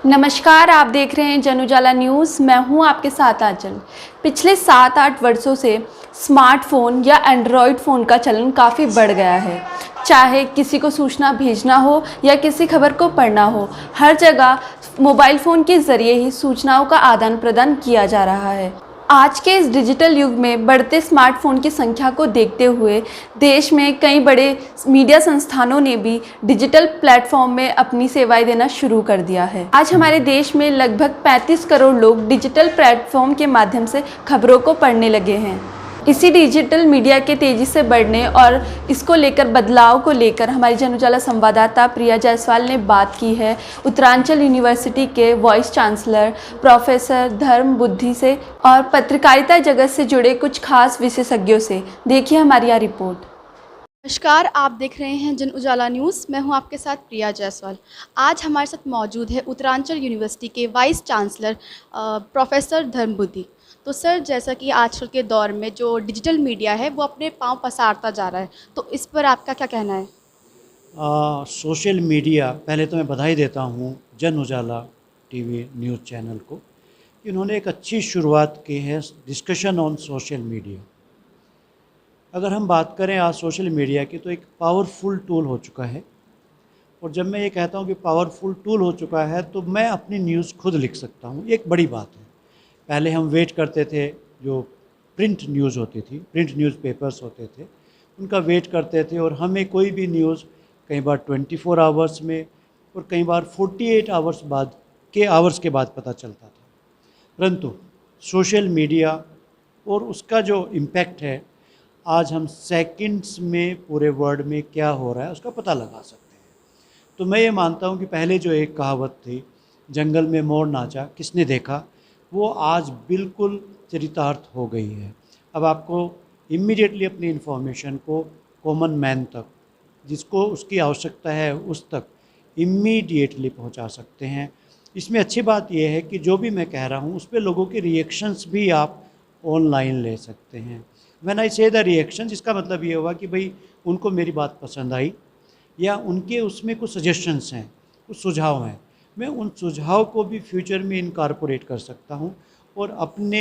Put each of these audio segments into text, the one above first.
नमस्कार, आप देख रहे हैं जन उजाला न्यूज़। मैं हूं आपके साथ आंचल। पिछले 7-8 वर्षों से स्मार्टफोन या एंड्रॉयड फ़ोन का चलन काफ़ी बढ़ गया है। चाहे किसी को सूचना भेजना हो या किसी खबर को पढ़ना हो, हर जगह मोबाइल फ़ोन के ज़रिए ही सूचनाओं का आदान प्रदान किया जा रहा है। आज के इस डिजिटल युग में बढ़ते स्मार्टफोन की संख्या को देखते हुए देश में कई बड़े मीडिया संस्थानों ने भी डिजिटल प्लेटफॉर्म में अपनी सेवाएं देना शुरू कर दिया है। आज हमारे देश में लगभग 35 करोड़ लोग डिजिटल प्लेटफॉर्म के माध्यम से खबरों को पढ़ने लगे हैं। इसी डिजिटल मीडिया के तेज़ी से बढ़ने और इसको लेकर बदलाव को लेकर हमारी जन उजाला संवाददाता प्रिया जायसवाल ने बात की है उत्तरांचल यूनिवर्सिटी के वाइस चांसलर प्रोफेसर धर्म बुद्धि से और पत्रकारिता जगत से जुड़े कुछ खास विशेषज्ञों से। देखिए हमारी यह रिपोर्ट। नमस्कार, आप देख रहे हैं जन उजाला न्यूज़। मैं हूं आपके साथ प्रिया जायसवाल। आज हमारे साथ मौजूद है उत्तरांचल यूनिवर्सिटी के वाइस चांसलर प्रोफेसर धर्म बुद्धि। तो सर, जैसा कि आजकल के दौर में जो डिजिटल मीडिया है वो अपने पांव पसारता जा रहा है, तो इस पर आपका क्या कहना है? सोशल मीडिया, पहले तो मैं बधाई देता हूँ जन उजाला टीवी न्यूज़ चैनल को कि उन्होंने एक अच्छी शुरुआत की है डिस्कशन ऑन सोशल मीडिया। अगर हम बात करें आज सोशल मीडिया की, तो एक पावरफुल टूल हो चुका है। और जब मैं ये कहता हूँ कि पावरफुल टूल हो चुका है, तो मैं अपनी न्यूज़ खुद लिख सकता हूँ, एक बड़ी बात है। पहले हम वेट करते थे, जो प्रिंट न्यूज़ होती थी, प्रिंट न्यूज़पेपर्स होते थे, उनका वेट करते थे और हमें कोई भी न्यूज़ कई बार 24 आवर्स में और कई बार 48 आवर्स के बाद पता चलता था। परंतु सोशल मीडिया और उसका जो इम्पैक्ट है, आज हम सेकंड्स में पूरे वर्ल्ड में क्या हो रहा है उसका पता लगा सकते हैं। तो मैं ये मानता हूँ कि पहले जो एक कहावत थी, जंगल में मोर नाचा किसने देखा, वो आज बिल्कुल चरितार्थ हो गई है। अब आपको इमीडिएटली अपनी इन्फॉर्मेशन को कॉमन मैन तक, जिसको उसकी आवश्यकता है, उस तक इमीडिएटली पहुंचा सकते हैं। इसमें अच्छी बात यह है कि जो भी मैं कह रहा हूं उस पर लोगों के रिएक्शंस भी आप ऑनलाइन ले सकते हैं। व्हेन आई से द रिएक्शन, इसका मतलब ये हुआ कि भाई उनको मेरी बात पसंद आई या उनके उसमें कुछ सजेशंस हैं, कुछ सुझाव हैं, मैं उन सुझाव को भी फ्यूचर में इनकॉर्पोरेट कर सकता हूं और अपने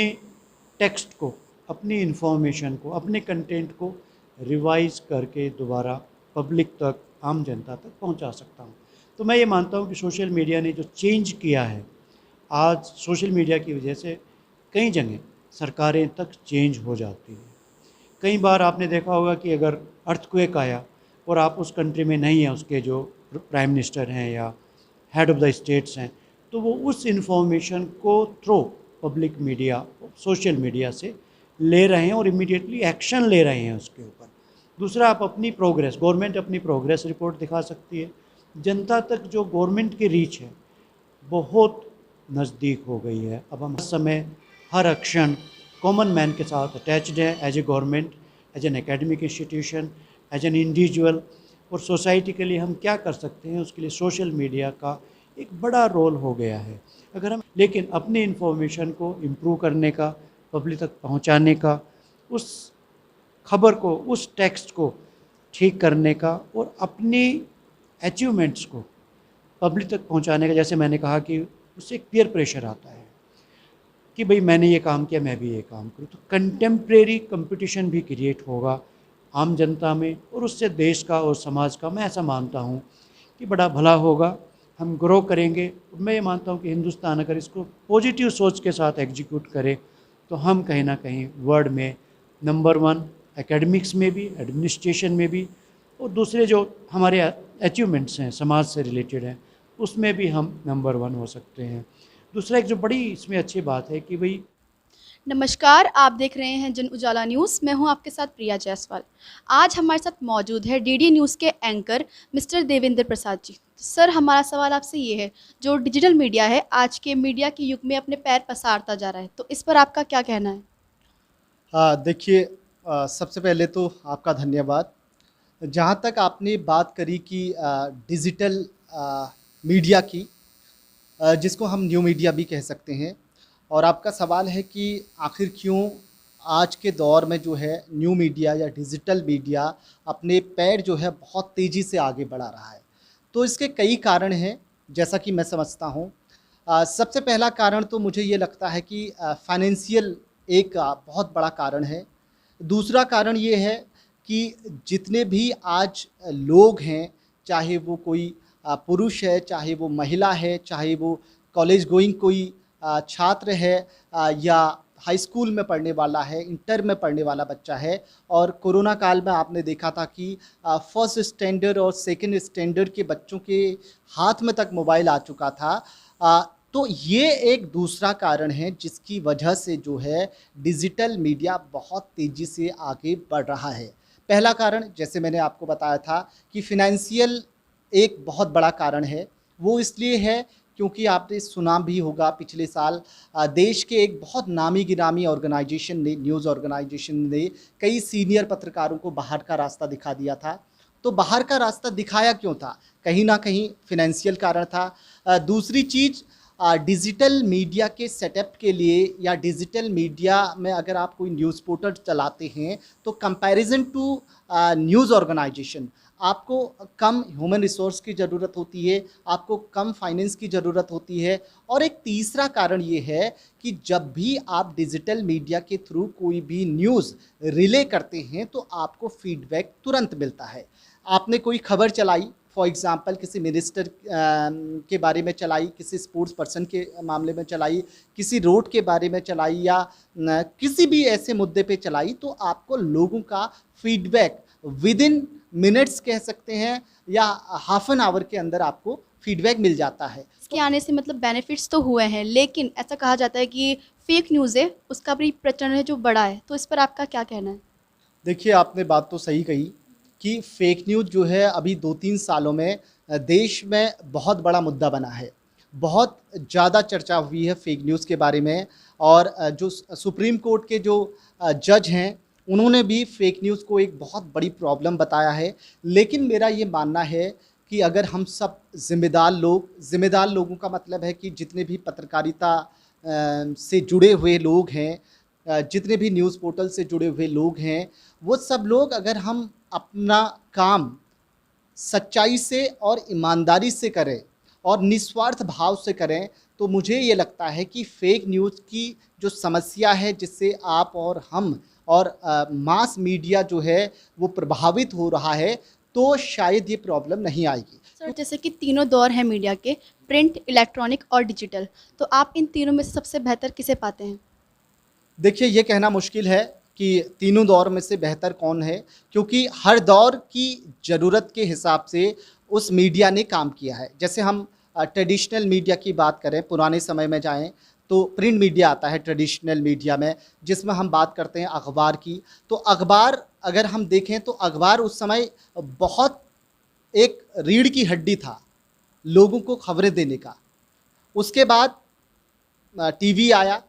टेक्स्ट को, अपनी इन्फॉर्मेशन को, अपने कंटेंट को रिवाइज करके दोबारा पब्लिक तक, आम जनता तक पहुंचा सकता हूं। तो मैं ये मानता हूं कि सोशल मीडिया ने जो चेंज किया है, आज सोशल मीडिया की वजह से कई जगह सरकारें तक चेंज हो जाती हैं। कई बार आपने देखा होगा कि अगर अर्थक्वेक आया और आप उस कंट्री में नहीं हैं, उसके जो प्राइम मिनिस्टर हैं या हेड ऑफ़ द स्टेट्स हैं, तो वो उस इन्फॉर्मेशन को through public media, social media से ले रहे हैं और इमीडिएटली एक्शन ले रहे हैं उसके ऊपर। दूसरा, आप अपनी प्रोग्रेस, गवर्नमेंट अपनी प्रोग्रेस रिपोर्ट दिखा सकती है। जनता तक जो गवर्नमेंट की रीच है बहुत नज़दीक हो गई है। अब हम हर समय, हर क्षण कॉमन मैन के साथ अटैच्ड है, as a government, as an academic institution, as an individual. और सोसाइटी के लिए हम क्या कर सकते हैं, उसके लिए सोशल मीडिया का एक बड़ा रोल हो गया है। अगर हम लेकिन अपनी इन्फॉर्मेशन को इम्प्रूव करने का, पब्लिक तक पहुंचाने का, उस खबर को, उस टेक्स्ट को ठीक करने का और अपनी अचीवमेंट्स को पब्लिक तक पहुंचाने का, जैसे मैंने कहा कि उससे एक पीयर प्रेशर आता है कि भाई मैंने ये काम किया, मैं भी ये काम करूँ। तो कंटेम्प्रेरी कंपटीशन भी क्रिएट होगा आम जनता में और उससे देश का और समाज का, मैं ऐसा मानता हूँ कि बड़ा भला होगा, हम ग्रो करेंगे। मैं ये मानता हूँ कि हिंदुस्तान अगर इसको पॉजिटिव सोच के साथ एग्जीक्यूट करे तो हम कहीं ना कहीं वर्ल्ड में नंबर 1, एकेडमिक्स में भी, एडमिनिस्ट्रेशन में भी, और दूसरे जो हमारे अचीवमेंट्स हैं समाज से रिलेटेड हैं उसमें भी हम नंबर 1 हो सकते हैं। दूसरा, एक जो बड़ी इसमें अच्छी बात है कि भाई। नमस्कार, आप देख रहे हैं जन उजाला न्यूज़। मैं हूं आपके साथ प्रिया जायसवाल। आज हमारे साथ मौजूद है डीडी न्यूज़ के anchor mister Devendra Prasad ji. Sir, हमारा सवाल आपसे ये है, जो डिजिटल मीडिया है आज के मीडिया के युग में अपने पैर पसारता जा रहा है, तो इस पर आपका क्या कहना है? हाँ, देखिए, सबसे पहले तो आपका धन्यवाद। जहाँ तक आपने बात करी कि डिजिटल मीडिया की, जिसको हम न्यू मीडिया भी कह सकते हैं, और आपका सवाल है कि आखिर क्यों आज के दौर में जो है न्यू मीडिया या डिजिटल मीडिया अपने पैर जो है बहुत तेज़ी से आगे बढ़ा रहा है। तो इसके कई कारण हैं, जैसा कि मैं समझता हूँ। सबसे पहला कारण तो मुझे ये लगता है कि फाइनेंशियल एक बहुत बड़ा कारण है। दूसरा कारण ये है कि जितने भी आज लोग हैं, चाहे वो कोई पुरुष है, चाहे वो महिला है, चाहे वो कॉलेज गोइंग कोई छात्र है या हाई स्कूल में पढ़ने वाला है, इंटर में पढ़ने वाला बच्चा है। और कोरोना काल में आपने देखा था कि फर्स्ट स्टैंडर्ड और सेकंड स्टैंडर्ड के बच्चों के हाथ में तक मोबाइल आ चुका था। तो ये एक दूसरा कारण है जिसकी वजह से जो है डिजिटल मीडिया बहुत तेज़ी से आगे बढ़ रहा है। पहला कारण जैसे मैंने आपको बताया था कि फ़ाइनेंशियल एक बहुत बड़ा कारण है। वो इसलिए है क्योंकि आपने सुना भी होगा पिछले साल देश के एक बहुत नामी-गिरामी ऑर्गेनाइजेशन ने, न्यूज़ ऑर्गेनाइजेशन ने कई सीनियर पत्रकारों को बाहर का रास्ता दिखा दिया था। तो बाहर का रास्ता दिखाया क्यों था? कहीं न कहीं फ़ाइनेंशियल कारण था। दूसरी चीज़ डिजिटल मीडिया के सेटअप के लिए या डिजिटल मीडिया में अगर आप कोई न्यूज़ पोर्टल चलाते हैं तो कंपैरिजन टू न्यूज़ ऑर्गेनाइजेशन आपको कम ह्यूमन रिसोर्स की ज़रूरत होती है, आपको कम फाइनेंस की ज़रूरत होती है। और एक तीसरा कारण ये है कि जब भी आप डिजिटल मीडिया के थ्रू कोई भी न्यूज़ रिले करते हैं तो आपको फीडबैक तुरंत मिलता है। आपने कोई खबर चलाई, फॉर एग्ज़ाम्पल किसी मिनिस्टर के बारे में चलाई, किसी स्पोर्ट्स पर्सन के मामले में चलाई, किसी रोड के बारे में चलाई या किसी भी ऐसे मुद्दे पे चलाई, तो आपको लोगों का फीडबैक विदिन मिनट्स कह सकते हैं या हाफ एन आवर के अंदर आपको फीडबैक मिल जाता है। इसके आने से मतलब बेनिफिट्स तो हुए हैं, लेकिन ऐसा कहा जाता है कि फेक न्यूज़ है उसका भी प्रचलन है जो बढ़ा है, तो इस पर आपका क्या कहना है? देखिए, आपने बात तो सही कही कि फेक न्यूज़ जो है अभी 2-3 सालों में देश में बहुत बड़ा मुद्दा बना है। बहुत ज़्यादा चर्चा हुई है फेक न्यूज़ के बारे में। और जो सुप्रीम कोर्ट के जो जज हैं, उन्होंने भी फेक न्यूज़ को एक बहुत बड़ी प्रॉब्लम बताया है। लेकिन मेरा ये मानना है कि अगर हम सब ज़िम्मेदार लोगों का मतलब है कि जितने भी पत्रकारिता से जुड़े हुए लोग हैं, जितने भी न्यूज़ पोर्टल से जुड़े हुए लोग हैं, वो सब लोग अगर हम अपना काम सच्चाई से और ईमानदारी से करें और निस्वार्थ भाव से करें, तो मुझे ये लगता है कि फेक न्यूज़ की जो समस्या है जिससे आप और हम और मास मीडिया जो है वो प्रभावित हो रहा है, तो शायद ये प्रॉब्लम नहीं आएगी। सर, जैसे कि तीनों दौर हैं मीडिया के, प्रिंट, इलेक्ट्रॉनिक और डिजिटल, तो आप इन तीनों में से सबसे बेहतर किसे पाते हैं? देखिए, ये कहना मुश्किल है कि तीनों दौर में से बेहतर कौन है, क्योंकि हर दौर की ज़रूरत के हिसाब से उस मीडिया ने काम किया है। जैसे हम ट्रेडिशनल मीडिया की बात करें, पुराने समय में जाएँ तो प्रिंट मीडिया आता है ट्रेडिशनल मीडिया में, जिसमें हम बात करते हैं अखबार की। तो अखबार अगर हम देखें तो अखबार उस समय बहुत एक रीढ़ की हड्डी था लोगों को खबरें देने का। उसके बाद टीवी आया,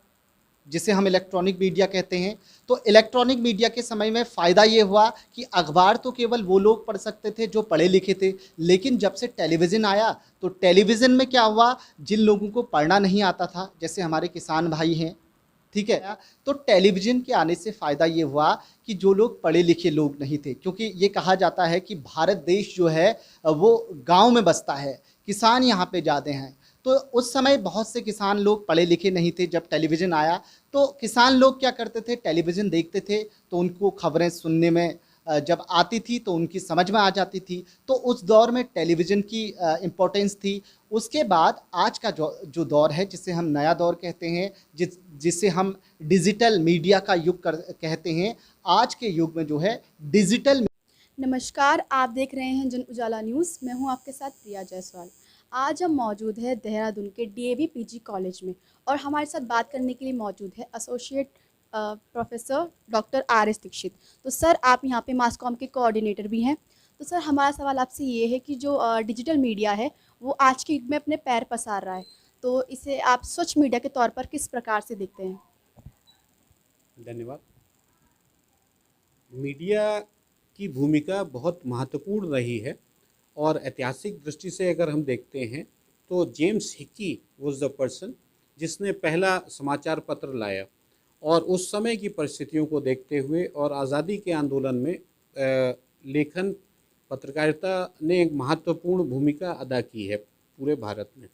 जिसे हम इलेक्ट्रॉनिक मीडिया कहते हैं। तो इलेक्ट्रॉनिक मीडिया के समय में फ़ायदा ये हुआ कि अखबार तो केवल वो लोग पढ़ सकते थे जो पढ़े लिखे थे। लेकिन जब से टेलीविज़न आया तो टेलीविज़न में क्या हुआ, जिन लोगों को पढ़ना नहीं आता था, जैसे हमारे किसान भाई हैं, ठीक है, तो टेलीविज़न के आने से फ़ायदा ये हुआ कि जो लोग पढ़े लिखे लोग नहीं थे, क्योंकि ये कहा जाता है कि भारत देश जो है वो गाँव में बसता है, किसान यहाँ पे ज़्यादा हैं। तो उस समय बहुत से किसान लोग पढ़े लिखे नहीं थे। जब टेलीविज़न आया तो किसान लोग क्या करते थे, टेलीविज़न देखते थे तो उनको खबरें सुनने में जब आती थी तो उनकी समझ में आ जाती थी। तो उस दौर में टेलीविज़न की इम्पोर्टेंस थी। उसके बाद आज का जो दौर है, जिसे हम नया दौर कहते हैं, जिसे हम डिजिटल मीडिया का युग कहते हैं, आज के युग में जो है डिजिटल। नमस्कार, आप देख रहे हैं जन उजाला न्यूज़। मैं हूं आपके साथ प्रिया जायसवाल। आज हम मौजूद है देहरादून के डीएवी पीजी कॉलेज में, और हमारे साथ बात करने के लिए मौजूद है associate professor doctor R S. Dikshit. तो सर, आप यहाँ पे मास कॉम के कोऑर्डिनेटर भी हैं। तो सर, हमारा सवाल आपसे ये है कि जो डिजिटल मीडिया है वो आज के युग में अपने पैर पसार रहा है, तो इसे आप स्वच्छ मीडिया के तौर पर किस प्रकार से देखते हैं? धन्यवाद। मीडिया की भूमिका बहुत महत्वपूर्ण रही है, और ऐतिहासिक दृष्टि से अगर हम देखते हैं तो James Hicky was the person जिसने पहला समाचार पत्र लाया, और उस समय की परिस्थितियों को देखते हुए और आज़ादी के आंदोलन में लेखन पत्रकारिता ने एक महत्वपूर्ण भूमिका अदा की है पूरे भारत में।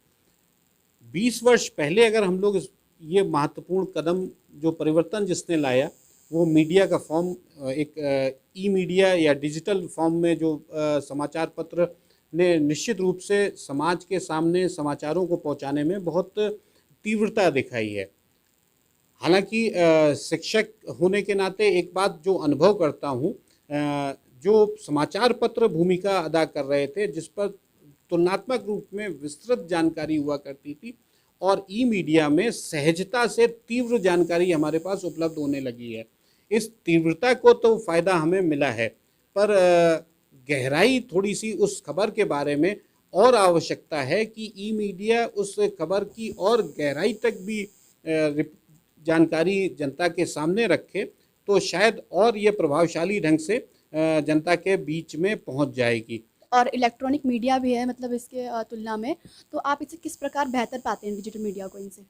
20 वर्ष पहले अगर हम लोग ये महत्वपूर्ण कदम जो परिवर्तन जिसने लाया वो मीडिया का फॉर्म एक ई मीडिया या डिजिटल फॉर्म में जो समाचार पत्र ने निश्चित रूप से समाज के सामने समाचारों को पहुंचाने में बहुत तीव्रता दिखाई है। हालांकि शिक्षक होने के नाते एक बात जो अनुभव करता हूं, जो समाचार पत्र भूमिका अदा कर रहे थे जिस पर तुलनात्मक रूप में विस्तृत जानकारी हुआ करती थी और ई मीडिया में सहजता से तीव्र जानकारी हमारे पास उपलब्ध होने लगी है। इस तीव्रता को तो फ़ायदा हमें मिला है, पर गहराई थोड़ी सी उस खबर के बारे में और आवश्यकता है कि ई मीडिया उस खबर की और गहराई तक भी जानकारी जनता के सामने रखे तो शायद और ये प्रभावशाली ढंग से जनता के बीच में पहुंच जाएगी। और इलेक्ट्रॉनिक मीडिया भी है मतलब इसके तुलना में, तो आप इसे किस प्रकार बेहतर पाते हैं डिजिटल मीडिया को इनसे?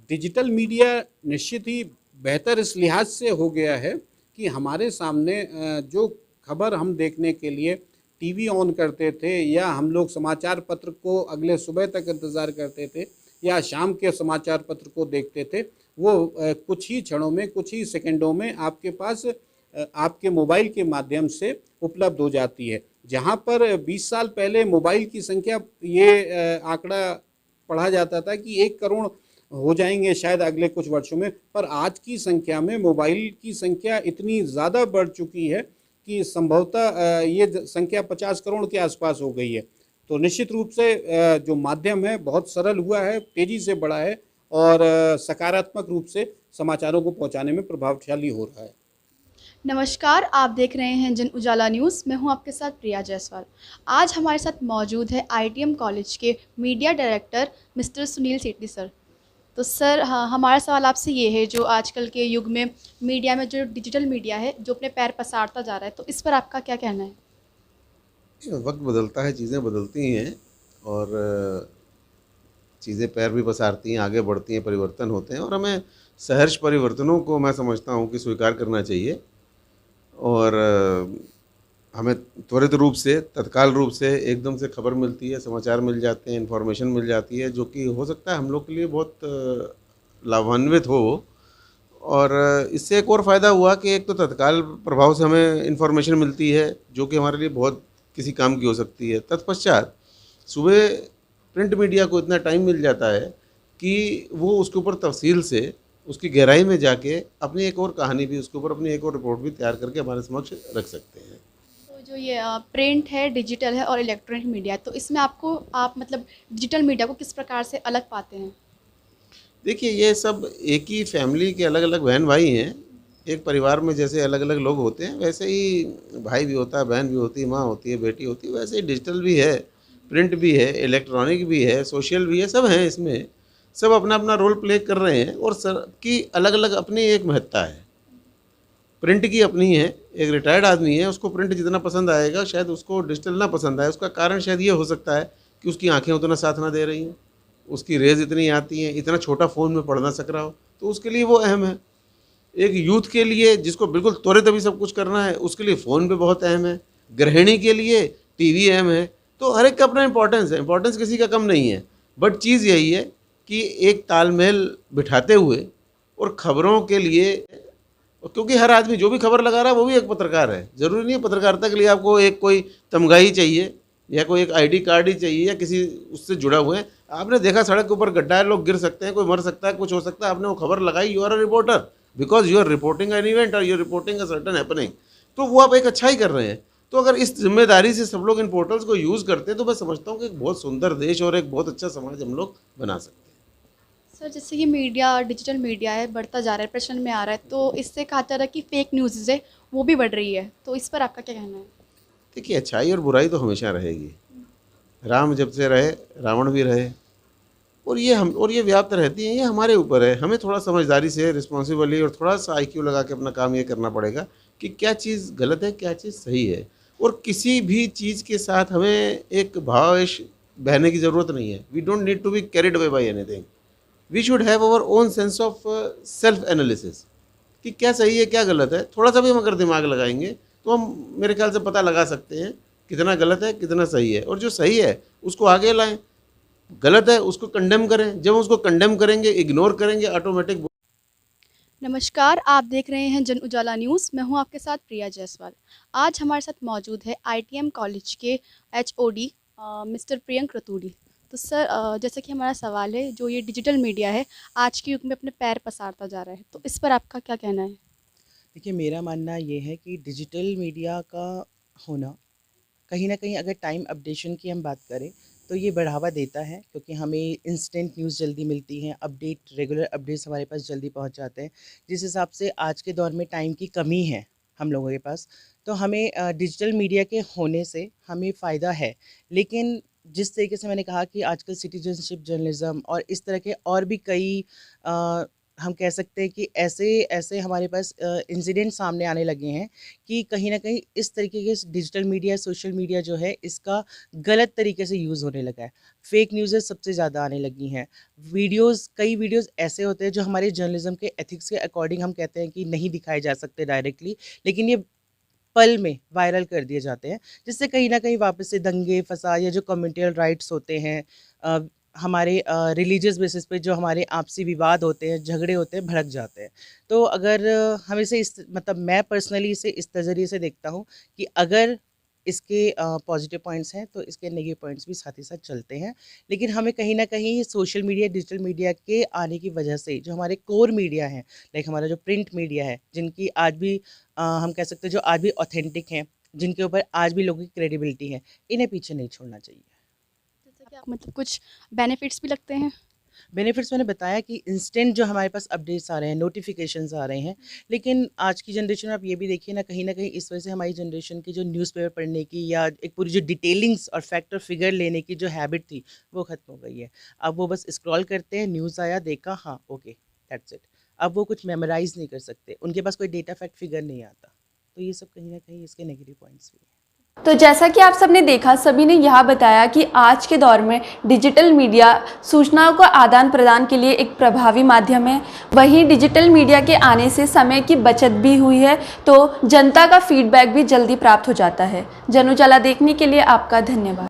डिजिटल मीडिया निश्चित ही बेहतर इस लिहाज से हो गया है कि हमारे सामने जो खबर हम देखने के लिए टीवी ऑन करते थे या हम लोग समाचार पत्र को अगले सुबह तक इंतज़ार करते थे या शाम के समाचार पत्र को देखते थे, वो कुछ ही क्षणों में, कुछ ही सेकंडों में आपके पास आपके मोबाइल के माध्यम से उपलब्ध हो जाती है। जहाँ पर 20 साल पहले मोबाइल की संख्या, ये आंकड़ा पढ़ा जाता था कि 1 करोड़ हो जाएंगे शायद अगले कुछ वर्षों में, पर आज की संख्या में मोबाइल की संख्या इतनी ज़्यादा बढ़ चुकी है कि संभवतः ये संख्या 50 करोड़ के आसपास हो गई है। तो निश्चित रूप से जो माध्यम है बहुत सरल हुआ है, तेज़ी से बढ़ा है और सकारात्मक रूप से समाचारों को पहुंचाने में प्रभावशाली हो रहा है। नमस्कार, आप देख रहे हैं जन उजाला न्यूज़। मैं हूं आपके साथ प्रिया जायसवाल। आज हमारे साथ मौजूद है आईटीएम कॉलेज के मीडिया डायरेक्टर मिस्टर सुनील सेठी सर। तो सर, हाँ, हमारा सवाल आपसे ये है, जो आजकल के युग में मीडिया में जो डिजिटल मीडिया है जो अपने पैर पसारता जा रहा है, तो इस पर आपका क्या कहना है? वक्त बदलता है, चीज़ें बदलती हैं और चीज़ें पैर भी पसारती हैं, आगे बढ़ती हैं, परिवर्तन होते हैं और हमें सहर्ष परिवर्तनों को मैं समझता हूँ कि स्वीकार करना चाहिए और हमें त्वरित रूप से, तत्काल रूप से एकदम से खबर मिलती है, समाचार मिल जाते हैं, इन्फॉर्मेशन मिल जाती है, जो कि हो सकता है हम लोग के लिए बहुत लाभान्वित हो। और इससे एक और फ़ायदा हुआ कि एक तो तत्काल प्रभाव से हमें इन्फॉर्मेशन मिलती है जो कि हमारे लिए बहुत किसी काम की हो सकती है। तत्पश्चात सुबह प्रिंट मीडिया को इतना टाइम मिल जाता है कि वो उसके ऊपर तफसील से, उसकी गहराई में जाके अपनी एक और कहानी भी, उसके ऊपर अपनी एक और रिपोर्ट भी तैयार करके हमारे समक्ष रख सकते हैं। तो जो ये प्रिंट है, डिजिटल है और इलेक्ट्रॉनिक मीडिया है, तो इसमें आप मतलब डिजिटल मीडिया को किस प्रकार से अलग पाते हैं? देखिए, ये सब एक ही फैमिली के अलग अलग बहन भाई हैं। एक परिवार में जैसे अलग अलग लोग होते हैं वैसे ही भाई भी होता है, बहन भी होती है, माँ होती है, बेटी होती है, वैसे ही डिजिटल भी है, प्रिंट भी है, इलेक्ट्रॉनिक भी है, सोशल भी है, सब हैं इसमें। सब अपना अपना रोल प्ले कर रहे हैं और सबकी अलग अलग अपनी एक महत्ता है। प्रिंट की अपनी है, एक रिटायर्ड आदमी है, उसको प्रिंट जितना पसंद आएगा शायद उसको डिजिटल ना पसंद आए। उसका कारण शायद ये हो सकता है कि उसकी आंखें उतना साथ ना दे रही हैं, उसकी रेज़ इतनी आती हैं, इतना छोटा फ़ोन में पढ़ ना सक रहा हो, तो उसके लिए वो अहम है। एक यूथ के लिए जिसको बिल्कुल त्वरित अभी सब कुछ करना है, उसके लिए फ़ोन भी बहुत अहम है। गृहिणी के लिए टीवी अहम है। तो हर एक का अपना इंपॉर्टेंस है, इंपॉर्टेंस किसी का कम नहीं है। बट चीज़ यही है कि एक तालमेल बिठाते हुए और ख़बरों के लिए, क्योंकि हर आदमी जो भी खबर लगा रहा है वो भी एक पत्रकार है। ज़रूरी नहीं है पत्रकारिता के लिए आपको एक कोई तमगा चाहिए या कोई एक आईडी कार्ड ही चाहिए या किसी उससे जुड़ा हुआ है। आपने देखा सड़क के ऊपर गड्ढा है, लोग गिर सकते हैं, कोई मर सकता है, कुछ हो सकता है, आपने वो खबर लगाई, you are a reporter because you are reporting an event और you are reporting a certain happening. तो वो आप एक अच्छा ही कर रहे हैं। तो अगर इस जिम्मेदारी से सब लोग इन पोर्टल्स को यूज़ करते हैं तो मैं समझता हूँ कि एक बहुत सुंदर देश और एक बहुत अच्छा समाज हम लोग बना सकते हैं। सर, जैसे कि मीडिया, डिजिटल मीडिया है, बढ़ता जा रहा है, प्रचलन में आ रहा है, तो इससे कहा जा रहा है कि फेक न्यूज़ है वो भी बढ़ रही है, तो इस पर आपका क्या कहना है? देखिए, अच्छाई और बुराई तो हमेशा रहेगी। राम जब से रहे रावण भी रहे और ये व्याप्त रहती हैं। ये हमारे ऊपर है, हमें थोड़ा समझदारी से, रिस्पॉन्सिबली और थोड़ा सा IQ लगा के अपना काम ये करना पड़ेगा कि क्या चीज़ गलत है, क्या चीज़ सही है। और किसी भी चीज़ के साथ हमें एक भावावेश बहने की ज़रूरत नहीं है। We don't need to be carried away by anything. We should have our own sense of self analysis कि क्या सही है, क्या गलत है। थोड़ा सा भी हम अगर दिमाग लगाएंगे तो हम मेरे ख्याल से पता लगा सकते हैं कितना गलत है, कितना सही है, और जो सही है उसको आगे लाएं। गलत है उसको कंडेम करें, जब उसको कंडेम करेंगे, इग्नोर करेंगे, ऑटोमेटिक। नमस्कार, आप देख रहे हैं जन उजाला न्यूज़। मैं हूं आपके साथ प्रिया जायसवाल। आज हमारे साथ मौजूद है आईटीएम कॉलेज के एचओडी मिस्टर प्रियंक रतूड़ी। तो सर, जैसा कि हमारा सवाल है, जो ये डिजिटल मीडिया है आज के युग में अपने पैर पसारता जा रहा है, तो इस पर आपका क्या कहना है? देखिए, मेरा मानना ये है कि डिजिटल मीडिया का होना कहीं न कहीं, अगर टाइम अपडेशन की हम बात करें, तो ये बढ़ावा देता है, क्योंकि हमें इंस्टेंट न्यूज़ जल्दी मिलती हैं, रेगुलर अपडेट्स हमारे पास जल्दी पहुंच जाते हैं। जिस हिसाब से आज के दौर में टाइम की कमी है हम लोगों के पास, तो हमें डिजिटल मीडिया के होने से हमें फ़ायदा है। लेकिन जिस तरीके से मैंने कहा कि आजकल सिटीजनशिप जर्नलिज़्म और इस तरह के और भी कई हम कह सकते हैं कि ऐसे ऐसे हमारे पास इंसिडेंट सामने आने लगे हैं कि कहीं न कहीं इस तरीके के डिजिटल मीडिया, सोशल मीडिया जो है, इसका गलत तरीके से यूज़ होने लगा है। फेक न्यूज़ें सबसे ज़्यादा आने लगी हैं। कई वीडियोज़ ऐसे होते हैं जो हमारे जर्नलिज़्म के एथिक्स के अकॉर्डिंग हम कहते हैं कि नहीं दिखाए जा सकते डायरेक्टली, लेकिन ये पल में वायरल कर दिए जाते हैं, जिससे कहीं न कहीं वापस से दंगे फ़साद या जो कम्युनिटल राइट्स होते हैं, हमारे रिलीजियस बेसिस पे जो हमारे आपसी विवाद होते हैं, झगड़े होते हैं, भड़क जाते हैं। तो अगर हम इसे मैं पर्सनली इसे इस नज़रिए से देखता हूँ कि अगर इसके पॉजिटिव पॉइंट्स हैं, तो इसके नेगेटिव पॉइंट्स भी साथ ही साथ चलते हैं। लेकिन हमें कहीं न कहीं सोशल मीडिया, डिजिटल मीडिया के आने की वजह से जो हमारे कोर मीडिया हैं, लाइक हमारा जो प्रिंट मीडिया है, जिनकी आज भी हम कह सकते हैं जो आज भी ऑथेंटिक हैं, जिनके ऊपर आज भी लोगों की क्रेडिबिलिटी है, इन्हें पीछे नहीं छोड़ना चाहिए। जैसे कि आप मतलब कुछ बेनिफिट्स भी लगते हैं? बेनिफिट्स मैंने बताया कि इंस्टेंट जो हमारे पास अपडेट्स आ रहे हैं, नोटिफिकेशंस आ रहे हैं, लेकिन आज की जनरेशन में आप ये भी देखिए ना, कहीं न कहीं इस वजह से हमारी जनरेशन की जो न्यूज़पेपर पढ़ने की या एक पूरी जो डिटेलिंग्स और फैक्ट और फिगर लेने की जो हैबिट थी, वो ख़त्म हो गई है। अब वो बस स्क्रॉल करते हैं, न्यूज़ आया, देखा, हाँ, ओके, दैट्स इट। अब वो कुछ मेमोराइज़ नहीं कर सकते, उनके पास कोई डेटा फैक्ट फिगर नहीं आता। तो ये सब कहीं न कहीं इसके नेगेटिव पॉइंट्स भी हैं। तो जैसा कि आप सबने देखा, सभी ने यह बताया कि आज के दौर में डिजिटल मीडिया सूचनाओं का आदान प्रदान के लिए एक प्रभावी माध्यम है। वहीं डिजिटल मीडिया के आने से समय की बचत भी हुई है, तो जनता का फीडबैक भी जल्दी प्राप्त हो जाता है। जन उजाला देखने के लिए आपका धन्यवाद।